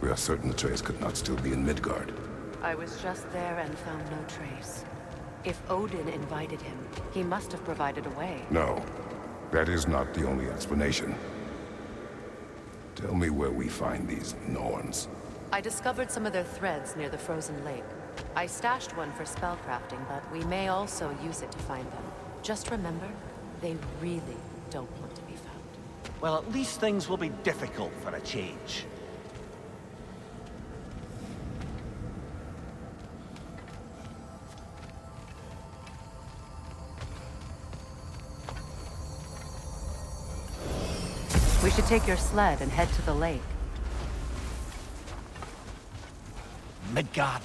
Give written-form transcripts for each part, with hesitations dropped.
We are certain the trace could not still be in Midgard. I was just there and found no trace. If Odin invited him, he must have provided a way. No, that is not the only explanation. Tell me where we find these Norns. I discovered some of their threads near the frozen lake. I stashed one for spellcrafting, but we may also use it to find them. Just remember, they really don't want to be found. Well, at least things will be difficult for a change. We should take your sled and head to the lake. Midgard.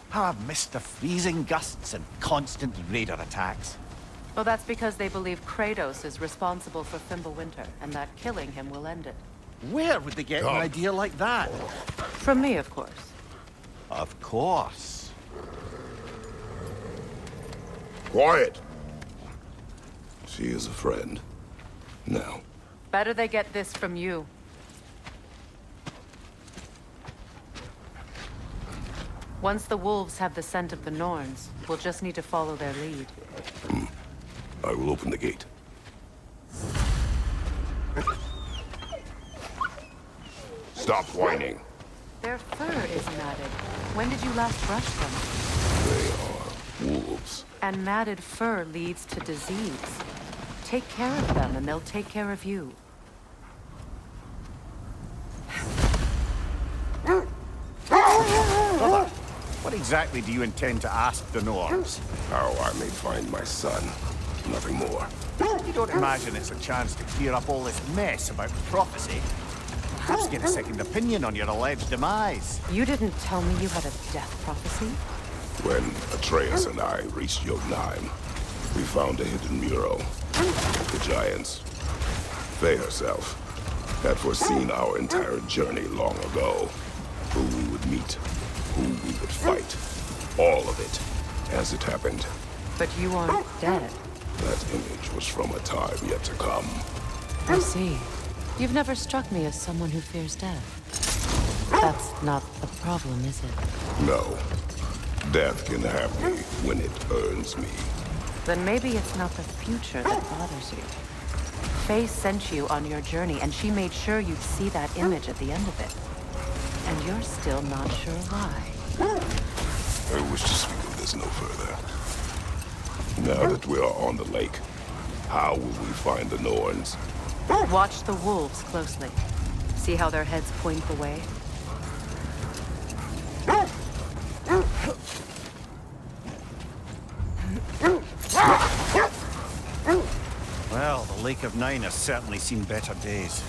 How I've missed the freezing gusts and constant raider attacks. Well, that's because they believe Kratos is responsible for Fimbulwinter, and that killing him will end it. Where would they get an idea like that? From me, of course. Of course. Quiet! She is a friend. Now. Better they get this from you. Once the wolves have the scent of the Norns, we'll just need to follow their lead. I will open the gate. Stop whining. Their fur is matted. When did you last brush them? They are wolves. And matted fur leads to disease. Take care of them, and they'll take care of you. Brother, what exactly do you intend to ask the Norns? How I may find my son. Nothing more. You don't imagine it's a chance to clear up all this mess about prophecy? Perhaps get a second opinion on your alleged demise. You didn't tell me you had a death prophecy? When Atreus and I reached Jotunheim, we found a hidden mural. The giants, Faye herself, had foreseen our entire journey long ago. Who we would meet, who we would fight. All of it, as it happened. But you aren't dead. That image was from a time yet to come. I see. You've never struck me as someone who fears death. That's not the problem, is it? No. Death can have me when it earns me. Then maybe it's not the future that bothers you. Faye sent you on your journey, and she made sure you'd see that image at the end of it. And you're still not sure why. I wish to speak of this no further. Now that we are on the lake, how will we find the Norns? Watch the wolves closely. See how their heads point the way? Well, the Lake of Nine has certainly seen better days.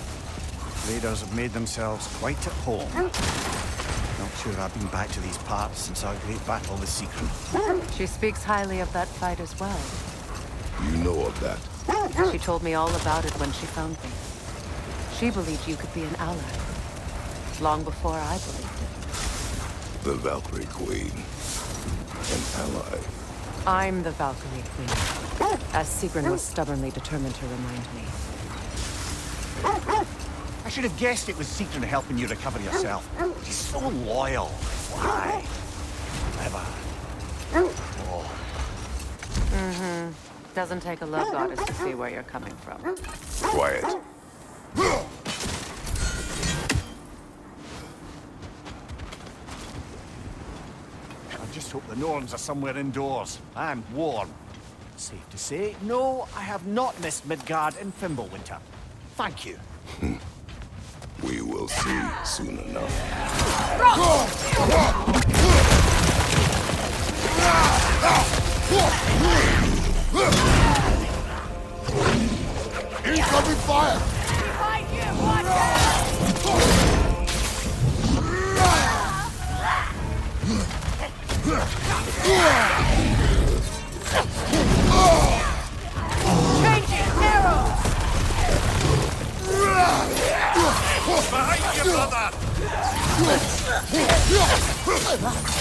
Raiders have made themselves quite at home. Not sure I've been back to these parts since our great battle with Secret. She speaks highly of that fight as well. You know of that? She told me all about it when she found me. She believed you could be an ally. Long before I believed it. The Valkyrie Queen. An ally. I'm the Valkyrie Queen, as Sigrun was stubbornly determined to remind me. I should have guessed it was Secret helping you recover yourself. She's so loyal. Why? Clever. Oh. Doesn't take a love goddess to see where you're coming from. Quiet. I just hope the Norns are somewhere indoors and warm. Safe to say, no, I have not missed Midgard in Fimbulwinter. Thank you. We will see soon enough. Incoming fire! Behind you, watch out! Changing arrows! Behind you, brother! Good riddance!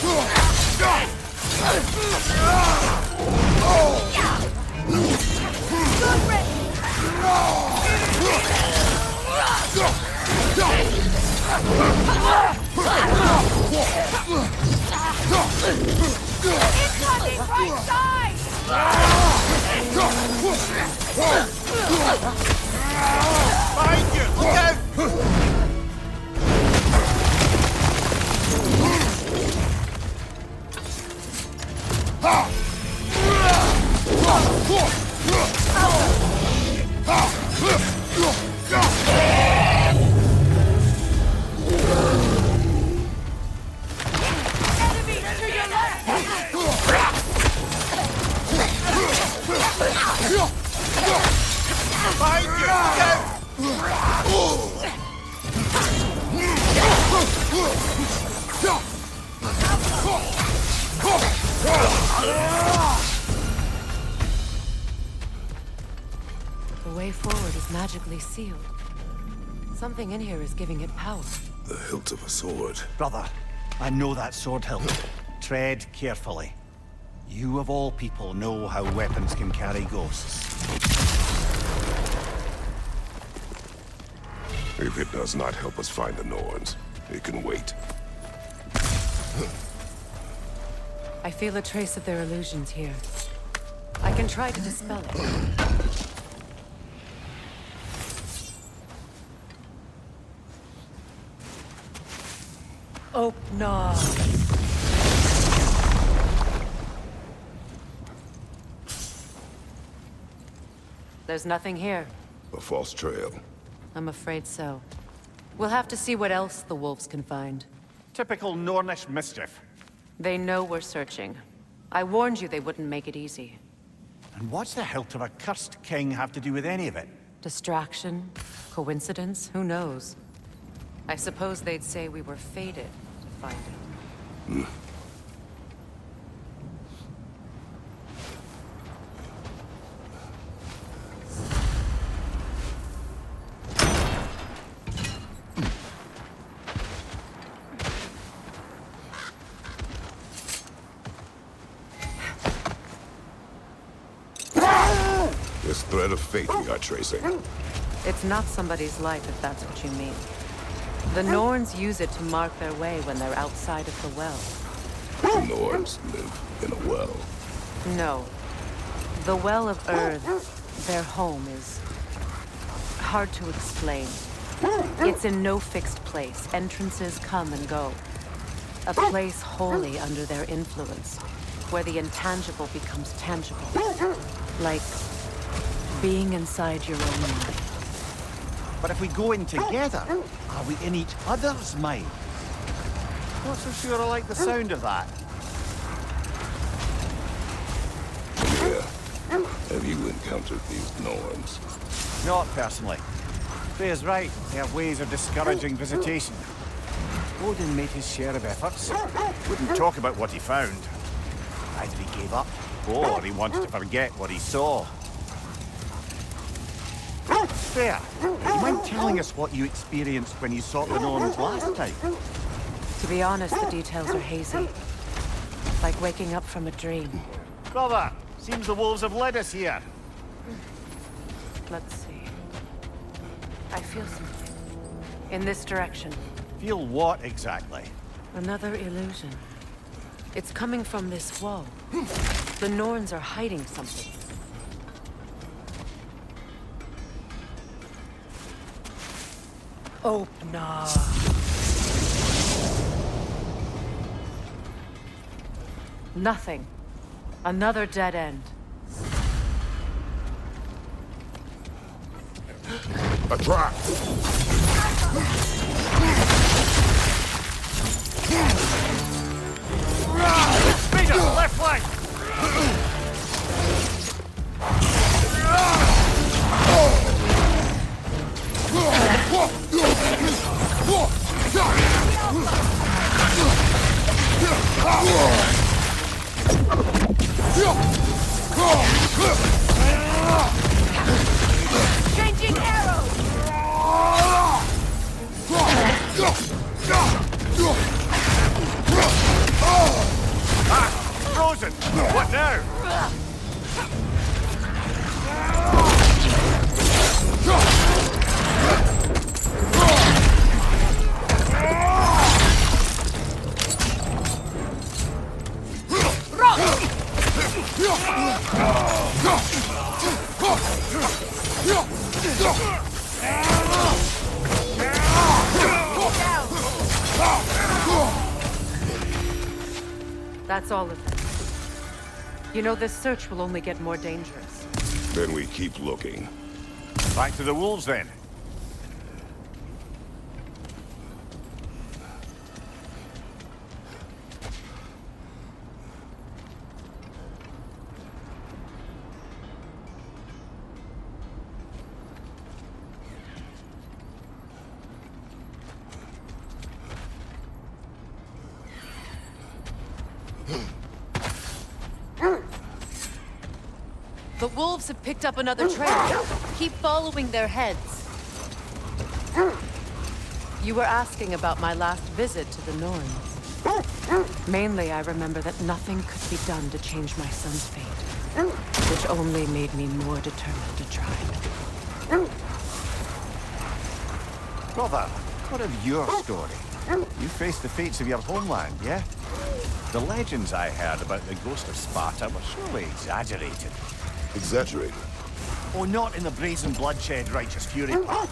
right side! Behind you! Look out! Enemy to your left! Behind you! Look out! The way forward is magically sealed. Something in here is giving it power. The hilt of a sword. Brother, I know that sword hilt. Tread carefully. You of all people know how weapons can carry ghosts. If it does not help us find the Norns, it can wait. I feel a trace of their illusions here. I can try to dispel it. Oh, no. There's nothing here. A false trail. I'm afraid so. We'll have to see what else the wolves can find. Typical Nornish mischief. They know we're searching. I warned you they wouldn't make it easy. And what's the hilt of a cursed king have to do with any of it? Distraction? Coincidence? Who knows? I suppose they'd say we were fated to find it. This thread of fate we are tracing. It's not somebody's life, if that's what you mean. The Norns use it to mark their way when they're outside of the well. The Norns live in a well. No. The Well of Earth, their home, is hard to explain. It's in no fixed place. Entrances come and go. A place wholly under their influence, where the intangible becomes tangible. Like being inside your own mind. But if we go in together, are we in each other's mind? Not so sure I like the sound of that. Yeah. Have you encountered these Norns? Not personally. Freya's right. They have ways of discouraging visitation. Odin made his share of efforts. Wouldn't talk about what he found. Either he gave up, or he wanted to forget what he saw. Freya, do you mind telling us what you experienced when you sought the Norns last time? To be honest, the details are hazy. Like waking up from a dream. Brother, seems the wolves have led us here. Let's see. I feel something. In this direction. Feel what exactly? Another illusion. It's coming from this wall. The Norns are hiding something. Oh, no. Nothing. Another dead end. A trap! Peter, left flank! Changing arrows! Frozen! What now? That's all of them. You know, this search will only get more dangerous. Then we keep looking. Back to the wolves, then. The wolves have picked up another trail. Keep following their heads. You were asking about my last visit to the Norns. Mainly, I remember that nothing could be done to change my son's fate, which only made me more determined to try. Brother, what of your story? You faced the fates of your homeland, yeah? The legends I heard about the ghost of Sparta were surely exaggerated. Exaggerated? Oh, not in the brazen bloodshed righteous fury part.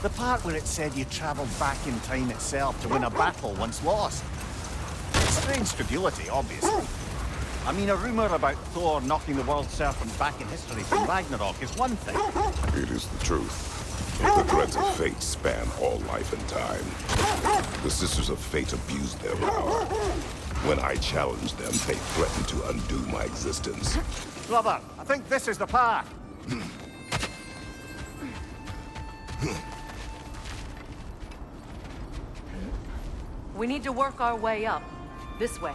The part where it said you traveled back in time itself to win a battle once lost. Strange credulity, obviously. I mean, a rumor about Thor knocking the world serpent back in history from Ragnarok is one thing. It is the truth. The threads of fate span all life and time. The Sisters of Fate abused their power. When I challenged them, they threatened to undo my existence. Brother, I think this is the path. We need to work our way up. This way.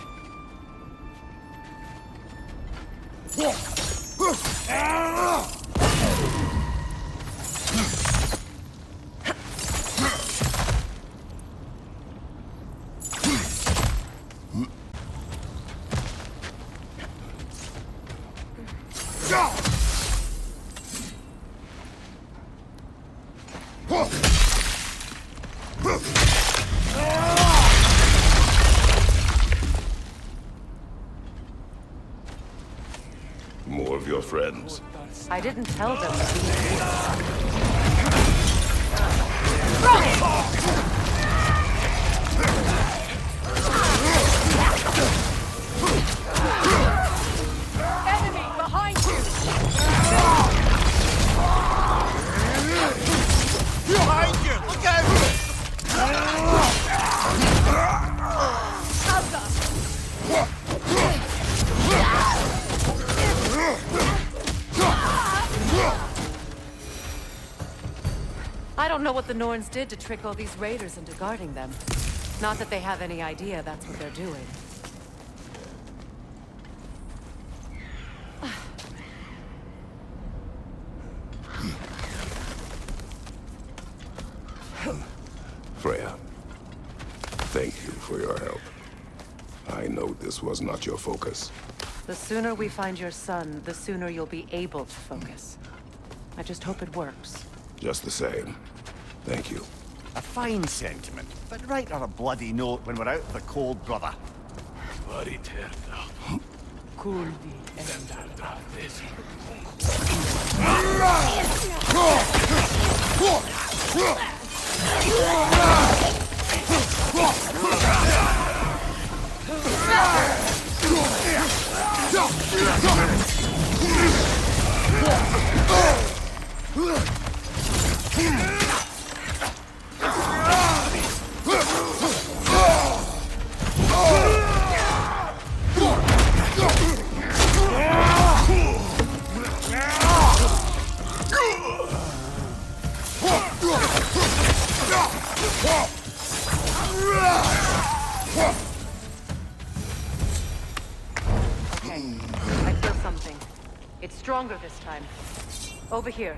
More of your friends. I didn't tell them to be here. Enemy behind you! Behind you! Look out! I don't know what the Norns did to trick all these raiders into guarding them. Not that they have any idea that's what they're doing. Freya, thank you for your help. I know this was not your focus. The sooner we find your son, the sooner you'll be able to focus. I just hope it works. Just the same, thank you. A fine sentiment, but write on a bloody note when we're out in the cold, brother. I feel something. It's stronger this time. Over here.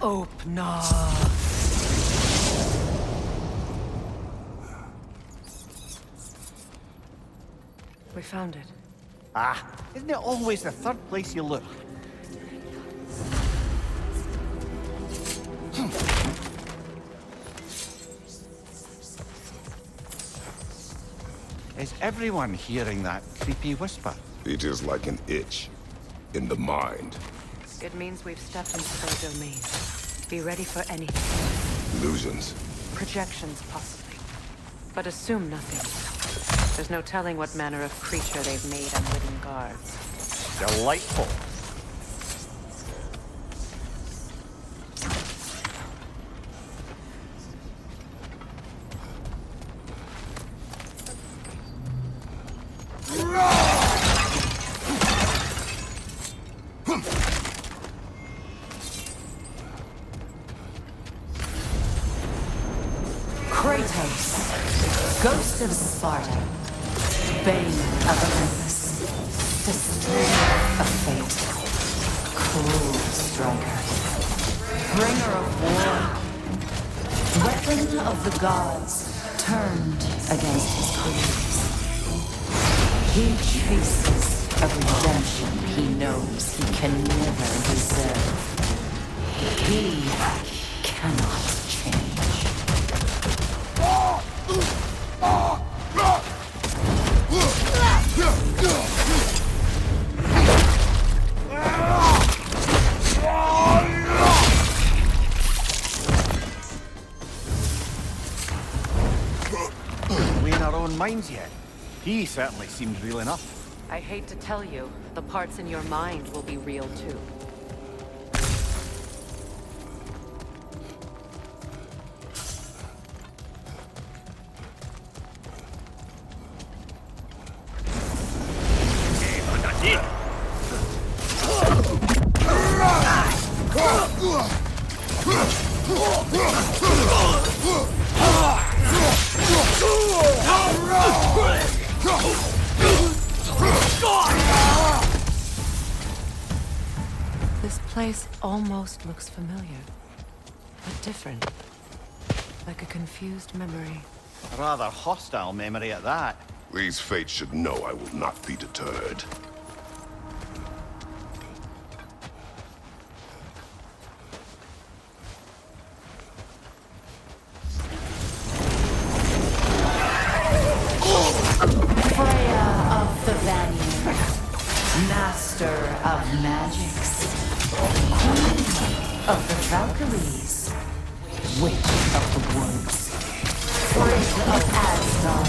Open up. We found it. Ah, isn't it always the third place you look? Is everyone hearing that creepy whisper? It is like an itch in the mind. It means we've stepped into their domain. Be ready for anything. Illusions. Projections, possibly. But assume nothing. There's no telling what manner of creature they've made unwitting guards. Delightful. Ghost of Sparta, Bane of Olympus, Destroyer of Fate, Cruel Striker, Bringer of War, Weapon of the Gods, turned against his creators. He chases a redemption he knows he can never deserve. He cannot change. We in our own minds yet? He certainly seems real enough. I hate to tell you, the parts in your mind will be real too. This place almost looks familiar, but different. Like a confused memory. A rather hostile memory at that. These fates should know I will not be deterred. Master of magics, Queen of the Valkyries, Witch of the Woods, Frigg of Asgard,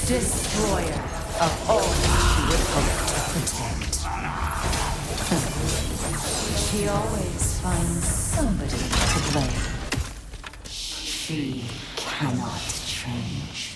Destroyer of all she would hope to protect. She always finds somebody to blame. She cannot change.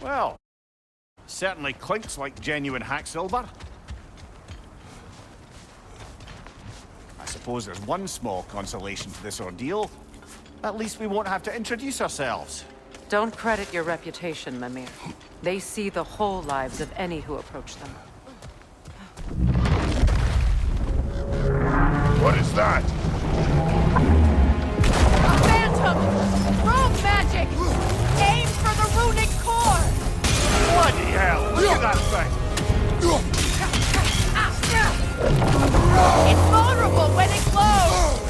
Well, certainly clinks like genuine hack silver. I suppose there's one small consolation to this ordeal. At least we won't have to introduce ourselves. Don't credit your reputation, Mimir. They see the whole lives of any who approach them. What is that? A phantom! Look at that thing! It's vulnerable when it glows!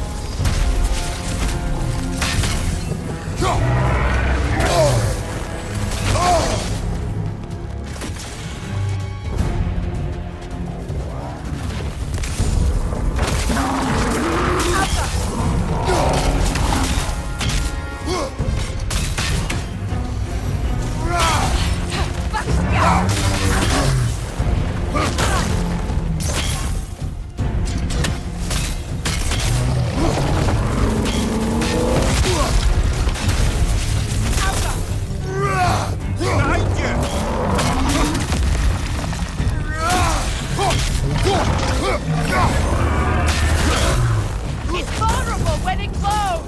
It's vulnerable when it glows!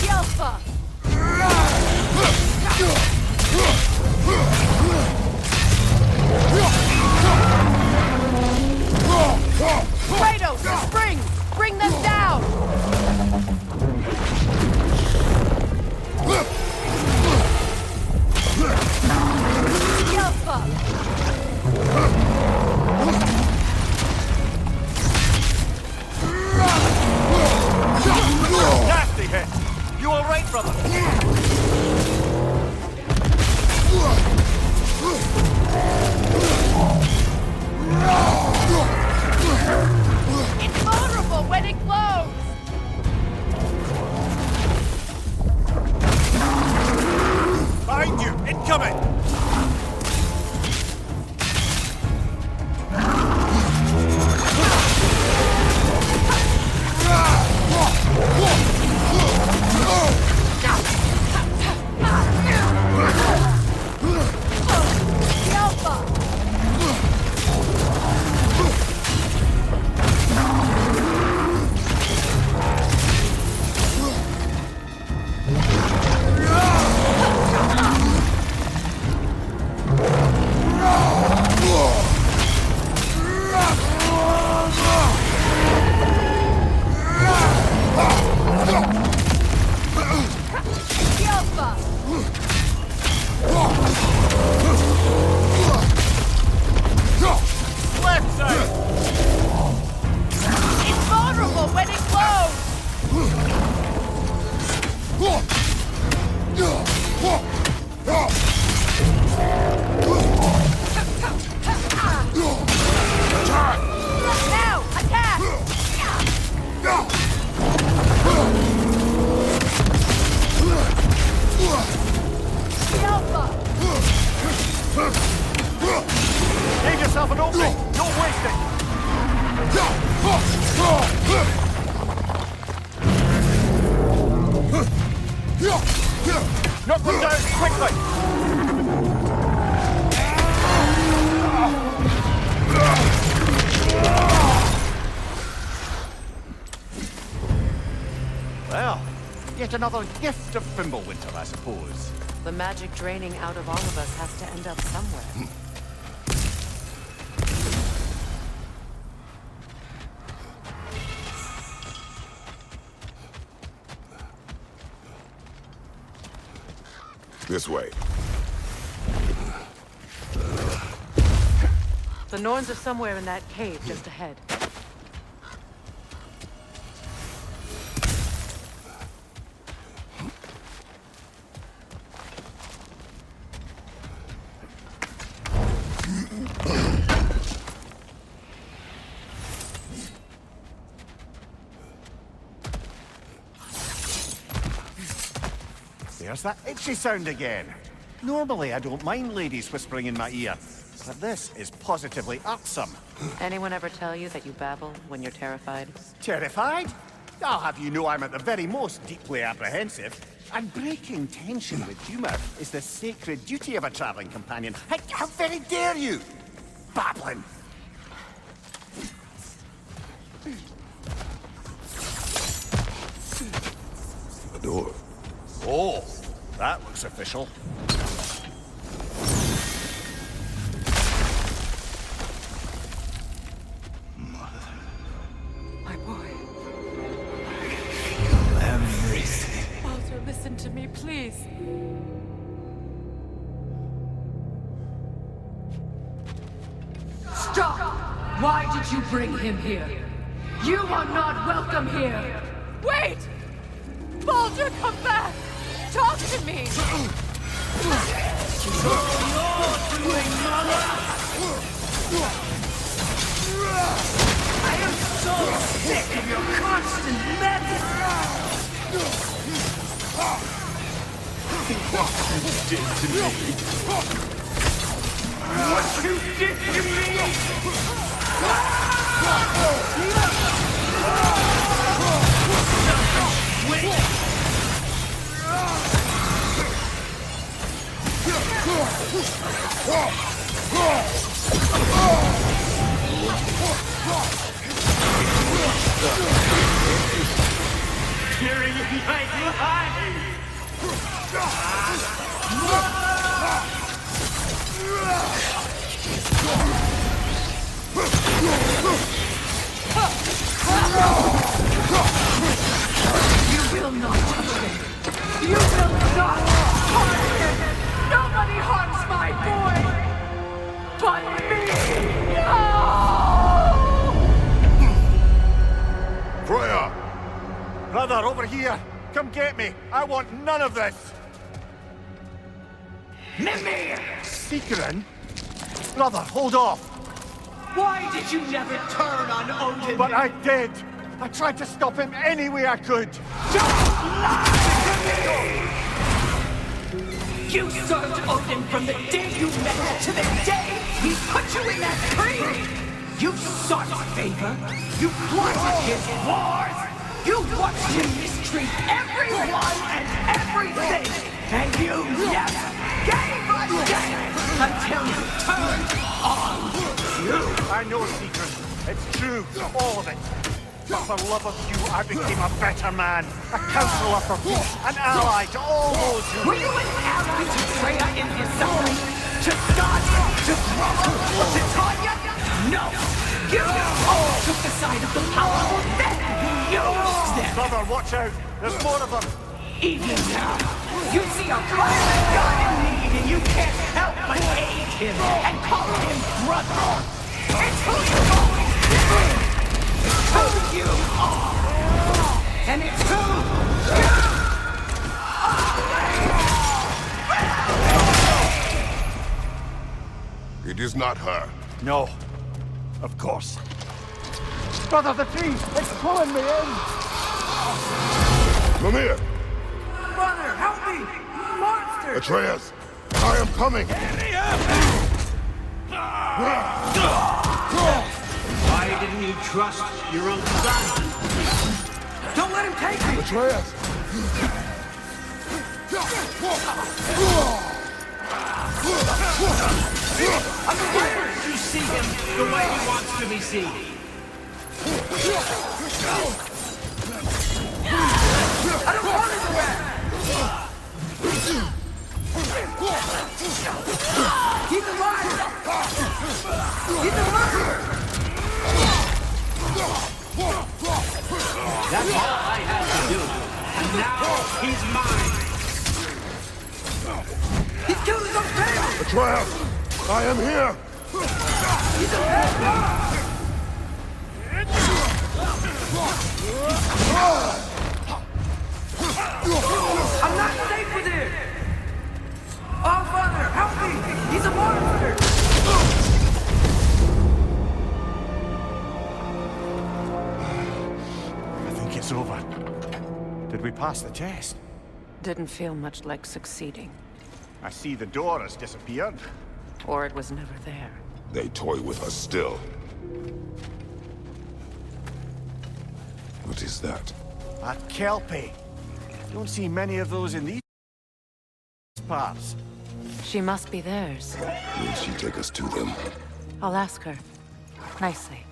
Alpha! Kratos, the springs! Bring them down! Alpha! Nasty hit! You alright, brother? It's vulnerable when it glows! Behind you! Incoming! Alpha! Alpha! Left side! It's vulnerable when it glows! Now! Attack! Alpha! Give yourself an opening! Don't waste it! Knock them down quickly! Well, yet another gift of Fimbulwinter, I suppose. The magic draining out of all of us has to end up somewhere. This way. The Norns are somewhere in that cave just ahead. There's that itchy sound again. Normally I don't mind ladies whispering in my ear, but this is positively irksome. Anyone ever tell you that you babble when you're terrified? Terrified? I'll have you know I'm at the very most deeply apprehensive. And breaking tension with humour is the sacred duty of a travelling companion. How very dare you! Babbling! A door. Oh, that looks official. My boy. Everything. Why did you bring him here? You are not welcome here! Wait! Baldur, come back! Talk to me! I am so sick of your constant madness! What you did to Tearing my life! You will not touch him! You will not harm him! Nobody harms my boy! But me! No! Freya! Brother, over here! Come get me! I want none of this! Mimir! Seekerin? Brother, hold off! Why did you never turn on Odin? But I did! I tried to stop him any way I could! Don't lie to me! You served Odin from the day you met to the day he put you in that tree! You sought his favor! You plotted his wars! You watched him mistreat everyone and everything! And you never gave a damn until you turned on you! I know, Seekerin. It's true, all of it. But for love of you, I became a better man, a counselor for peace, an ally to all those who... Were you an ally to Freya in his suffering? To Scott? To Grumble? To Tanya? No! You all took the side of the powerful, then used them! Brother, watch out! There's more of them! Even now, you see a violent god in need and you can't help but aid him and call him brother! It's who you've always been! Who you are! And it's who you are! It is not her. No. Of course. Brother, the tree! It's pulling me in! Mimir! Brother, help me! Monster! Atreus! I am coming! Why didn't you trust your own son? Don't let him take me! Atreus! You see him the way he wants to be seen. I don't want to go back! He's alive! He's a murderer! That's all I had to do. And now he's mine. He's killed his own family! Atreus! I am here! He's a bad I'm not safe with him! Oh, Father, help me! He's a monster! I think it's over. Did we pass the test? Didn't feel much like succeeding. I see the door has disappeared. Or it was never there. They toy with us still. What is that? A Kelpie. Don't see many of those in these parts. She must be theirs. Will she take us to them? I'll ask her. Nicely.